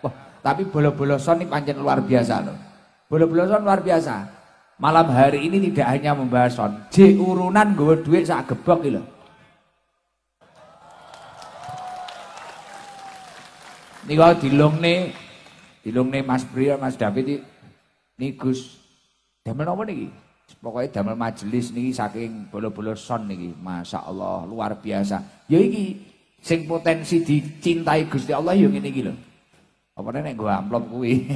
Wah, tapi bolo-boloson ini pancen luar biasa loh. Bolo-boloson luar biasa. Malam hari ini tidak hanya membahas son, J urunan gue duit sak gebok iki lho. Ini kalau dilungne Mas Brio, Mas David ini Gus. Damel apa niki? Pokoknya damel majelis niki saking bolo-bolo son niki. Masya Allah luar biasa. Ya iki sing potensi dicintai Gusti Allah ya ngene iki lho. Apa nek nggo amplop kuwi?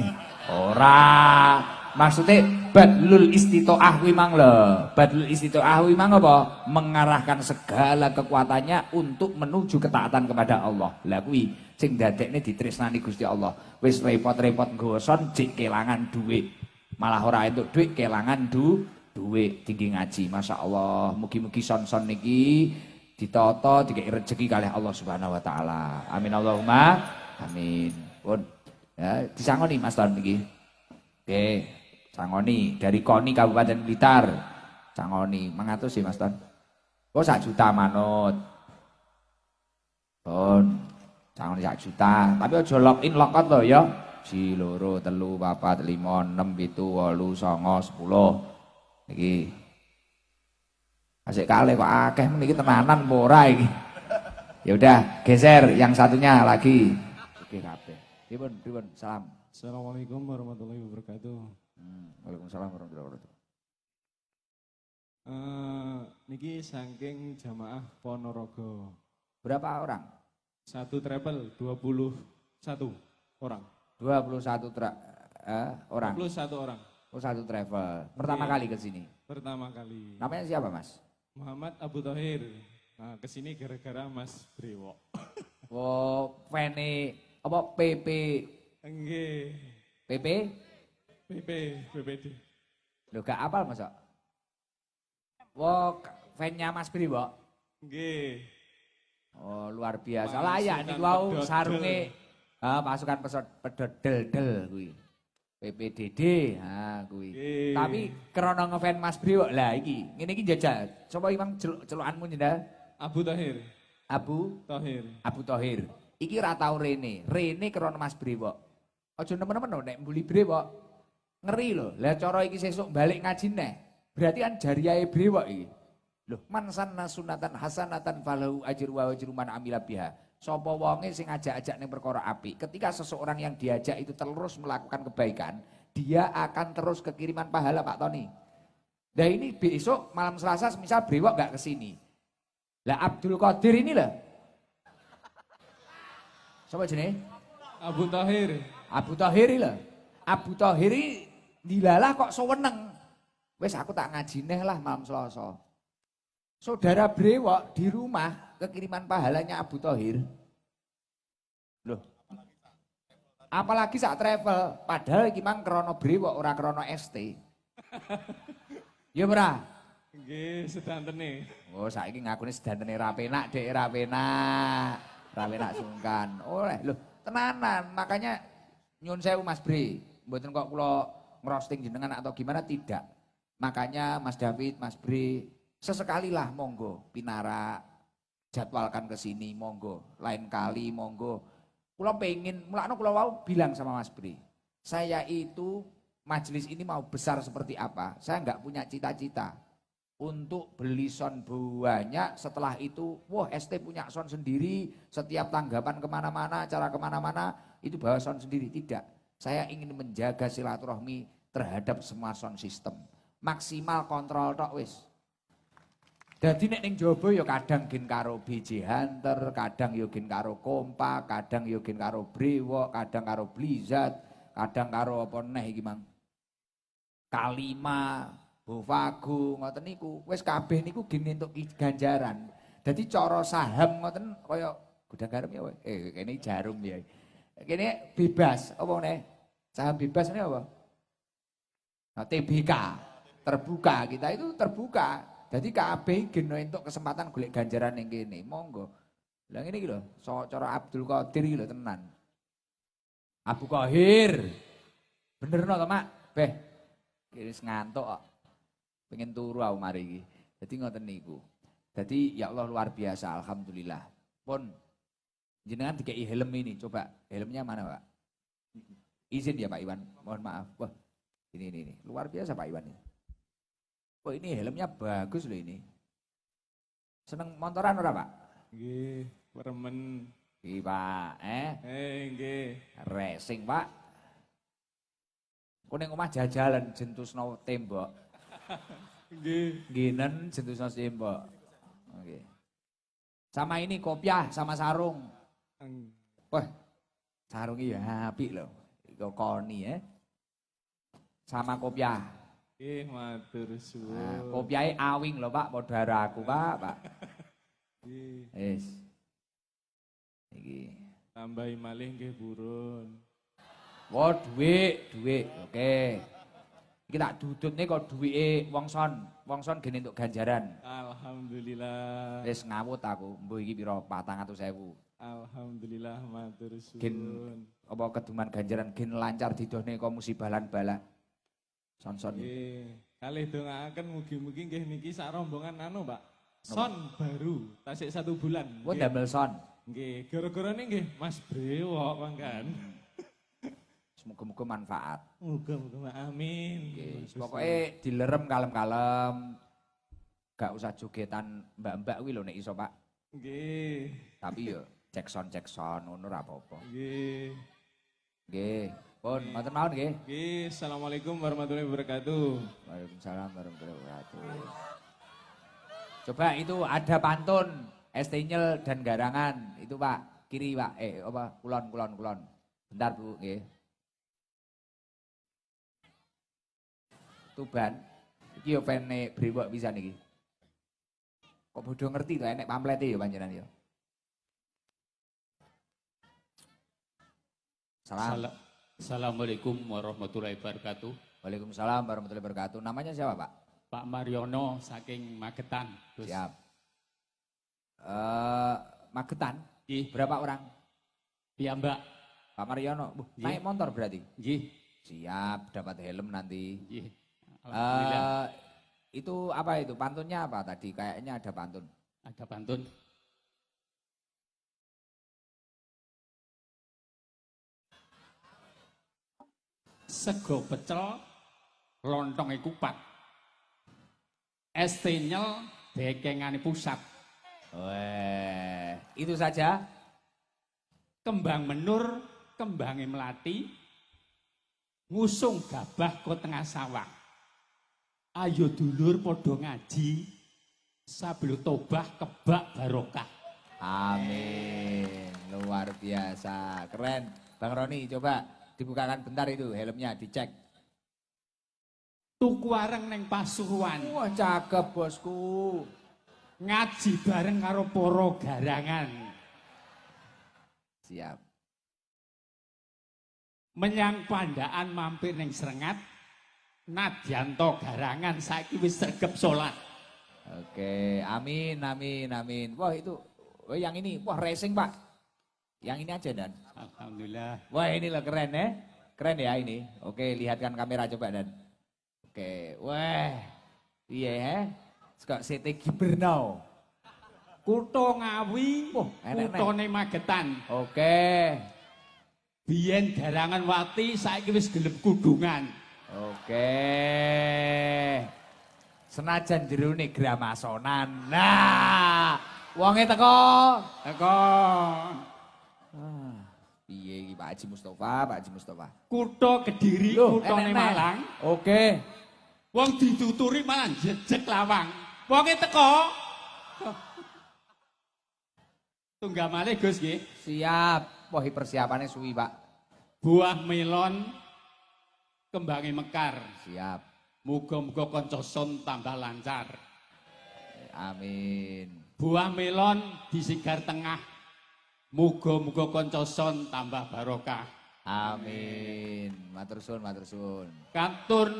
Ora. Maksudnya badlul istitoah kuwi mang lho. Badlul istitoah kuwi mang apa? Mengarahkan segala kekuatannya untuk menuju ketaatan kepada Allah. Lah kuwi sing dadekne ditresnani Gusti Allah. Wis repot-repot nggo son jek kelangan duit. Malah ora entuk duit kelangan duit tinggi ngaji. Masya Allah. Mugi-mugi son-son niki ditata dikei rezeki kalih Allah Subhanahu wa taala. Amin Allahumma amin. Pun ya disangoni Mas Ton niki. Oke, sangoni dari KONI Kabupaten Blitar. Sangoni 100 sih Mas Ton. Oh 1 juta manut. Pun sangoni 1 juta. Tapi aja lock in lock out lho ya. 1 2 3 4 5 6 7 8 9 10. Niki. Asik kali kok akeh niki tenanan apa ora iki. Ya udah, geser yang satunya lagi. Oke kabeh. Pripun, salam. Assalamualaikum warahmatullahi wabarakatuh. Waalaikumsalam warahmatullahi wabarakatuh. Niki saking jamaah Ponorogo. Berapa orang? Satu travel 21 orang. 21 orang. 21 orang. Oh, satu travel. Pertama kali ke sini. Pertama kali. Namanya siapa, Mas? Muhammad Abu Thohir. Nah, kesini gara-gara Mas Brewok. Oh, Vene apa PP Enggak. PP? PPD. Loh gak apal Mas? Oh, fan-nya Mas Brewok. Enggak. Oh, luar biasa. Layak nih wau sarunge pasukan pedodel kuwi. PPDD, kuwi. Tapi krana ngefan Mas Brewok lah iki. Ngene iki jajal. Sapa iki Mang celukanmu nyenda? Abu Thohir. Abu Thohir. Iki ora tau Rene krana Mas Brewok. Aja nemen-nemen nek mbuli Brewok. Ngeri lho. Lah cara iki sesuk balik ngaji neh. Berarti kan jariyahe Brewok iki. Loh, man sanna sunatan hasanatan falahu ajru wa ajru man amila biha. Sapa wonge sing ajak-ajak ning perkara apik, ketika seseorang yang diajak itu terus melakukan kebaikan, dia akan terus kekiriman pahala Pak Tony. Nah ini besok malam Selasa misal Brewok gak kesini. Lah Abdul Qadir ini lah. Siapa jenenge? Abu Thohir. Abu Thohir lah. Abu Thohir dilalah kok seweneng. Wes aku tak ngaji neh lah malam Selasa. Saudara Brewok di rumah kekiriman pahalanya Abu Thohir. Loh. Apalagi saat travel, padahal iki mang krana Brewok ora krana ST. Ya ora? Nggih, sedantene. Oh, saiki ngakune sedantene ra penak, Dek, ra penak. Ra penak sungkan. Oleh, loh, tenanan. Makanya nyun sewu Mas Bre, mboten kok kula ngrosting jenengan atau gimana tidak. Makanya Mas David, Mas Bre, sesekali lah monggo pinara jadwalkan ke sini monggo, lain kali monggo. Kula pengen, mulakno kula wau bilang sama Mas Bre, saya itu majelis ini mau besar seperti apa? Saya enggak punya cita-cita untuk beli sound banyak, setelah itu wah ST punya sound sendiri, setiap tanggapan kemana-mana, acara kemana-mana itu bawa sound sendiri. Tidak, saya ingin menjaga silaturahmi terhadap semua sound system, maksimal kontrol tok wis. Jadi nek ning jaba ya kadang gen karo BJ Hunter, kadang ya gen karo Kompa, kadang ya gen karo Brewok, kadang karo Blizzard, kadang karo apa neh iki Mang. Kalima, Bovago ngoten niku. Wis kabeh niku gen entuk ganjaran. Dadi cara saham ngoten kaya gudang garam ya kene jarum ya. Kene bebas apa neh? Saham bebas ini apa? Nah, TBK terbuka, kita itu terbuka. Jadi kabeh geno entuk kesempatan golek ganjaran ning kene. Monggo. Lah ngene iki lho, cara Abdul Qadir iki lho tenan. Abu Qahir. Benerno to, Mak? Beh. Wis ngantuk kok. Pengen turu aku mari iki. Dadi ngoten niku. Dadi ya Allah luar biasa, alhamdulillah. Pun jenengan dikei helm ini, coba helmnya mana, Pak? Izin ya Pak Iwan, mohon maaf. Wah, ini. Luar biasa Pak Iwan ini. Oh ini helmnya bagus loh ini. Seneng motoran ora Pak? Nggih, remen. Iya Pak, Nggih. racing Pak. Kau neng omah jajalan jentusno tembok. Nggih. Ginen jentusno tembok. Oke. Sama ini kopiah sama sarung. Wah, sarungnya ya apik loh. Iku koni sama kopiah. Matur Nah, suwun. kopiahnya awing loh Pak, padha aku Pak. Nggih. Wis. Iki. Tambahi malih nggih purun. Wah, duit. Oke. Iki tak dudutne kok duwike wong son. Wong son gene entuk ganjaran. Alhamdulillah. Wis ngawut aku. Mbuh iki pira 400.000. Alhamdulillah matur Gen suwun. apa keduman ganjaran gen lancar didohne kok musibah lan bala. Son-son. Nggih. Kalih dongaaken mugi-mugi nggih niki sak rombongan anu, Pak. Son baru, tasik 1 bulan. Wah, Nggih. damel son. Nggih, gara-gara nggih Mas Brewok mangkan. Semoga-moga manfaat. Muga-muga amin. Nggih, pokoke dilerem kalem-kalem. Gak usah jogetan mbak-mbak kuwi lho nek iso, Pak. Nggih. Tapi yo cek son ngono ora apa-apa. Nggih. Nggih. Pun ngoten mawon nggih. Nggih, Assalamualaikum warahmatullahi wabarakatuh. Waalaikumsalam warahmatullahi wabarakatuh. Coba itu ada pantun, estinyel dan garangan. Itu Pak, kiri Pak. Kulon. Bentar Bu, nggih. Tuban. Iki yo pene brewok bisa niki. Kok bodoh ngerti to enek pamplete yo panjenengan yo. Salam. Assalamualaikum warahmatullahi wabarakatuh. Waalaikumsalam warahmatullahi wabarakatuh. Namanya siapa Pak? Pak Mariono saking Magetan. Gus. Siap. Magetan. Nggih, Berapa orang? piyambak. Pak Mariono. Nggih. Naik motor berarti? Nggih. Siap, dapat helm nanti. Nggih. Alhamdulillah. Itu apa itu? Pantunnya apa tadi? Kayaknya ada pantun. Ada pantun. Sego pecel lontonge kupat. Es tenyel dekengane pusat. Weh, itu saja. Kembang menur, kembange melati. Ngusung gabah ke tengah sawah. Ayo dulur podo ngaji. Sabelu tobah kebak barokah. Amin. Luar biasa. Keren. Bang Roni coba dibukakan bentar itu helmnya dicek. Tuku wareng neng Pasuruan. Wah, cakep bosku. Ngaji bareng karo para garangan. Siap. Menyang Pandaan mampir neng Srengat. Nadyanto garangan saiki wis sregep salat. Oke, amin. Wah itu, yang ini, wah racing Pak. Yang ini aja Dan. Alhamdulillah. Wah ini loh keren ya. Keren ya ini. Oke, lihatkan kamera coba Dan. Oke, wah. Iya ya. Kok CT Gibernau. Kutha Ngawi, enek-enek. kutane Magetan. Oke. Biyen garangan wati saiki wis gelem kudungan. Oke. Senajan jerone gramasonan. Nah, wonge teko. Teko. Piye iki Pak Haji Mustofa. Kutha Kediri, Loh, kutane enek-enek. Malang. Oke. Wong dituturi malah jejeg lawang. Wonge teko. Tunggak malih Gus nggih. Siap. Wah, persiapannya suwi, Pak. Buah melon kembange mekar. Siap. Muga-muga kanca son tambah lancar. Amin. Buah melon disigar tengah. Muga-muga kanca son tambah barokah. Amin. Matur suwun. Katur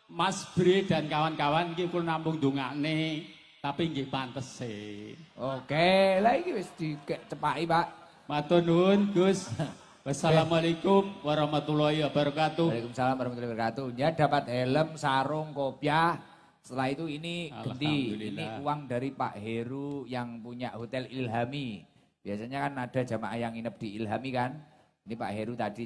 Mas Bre dan kawan-kawan iki kula nampung ndongakne, tapi nggih pantes e. Oke, lah iki wis dicepaki, Pak. Matur nuwun, Gus. Wassalamualaikum warahmatullahi wabarakatuh. Waalaikumsalam warahmatullahi wabarakatuh. Ya dapat helm, sarung, kopiah. Setelah itu ini gendi. Ini Alhamdulillah. uang dari Pak Heru yang punya Hotel Ilhami. Biasanya kan ada jamaah yang nginep di Ilhami kan. Ini Pak Heru tadi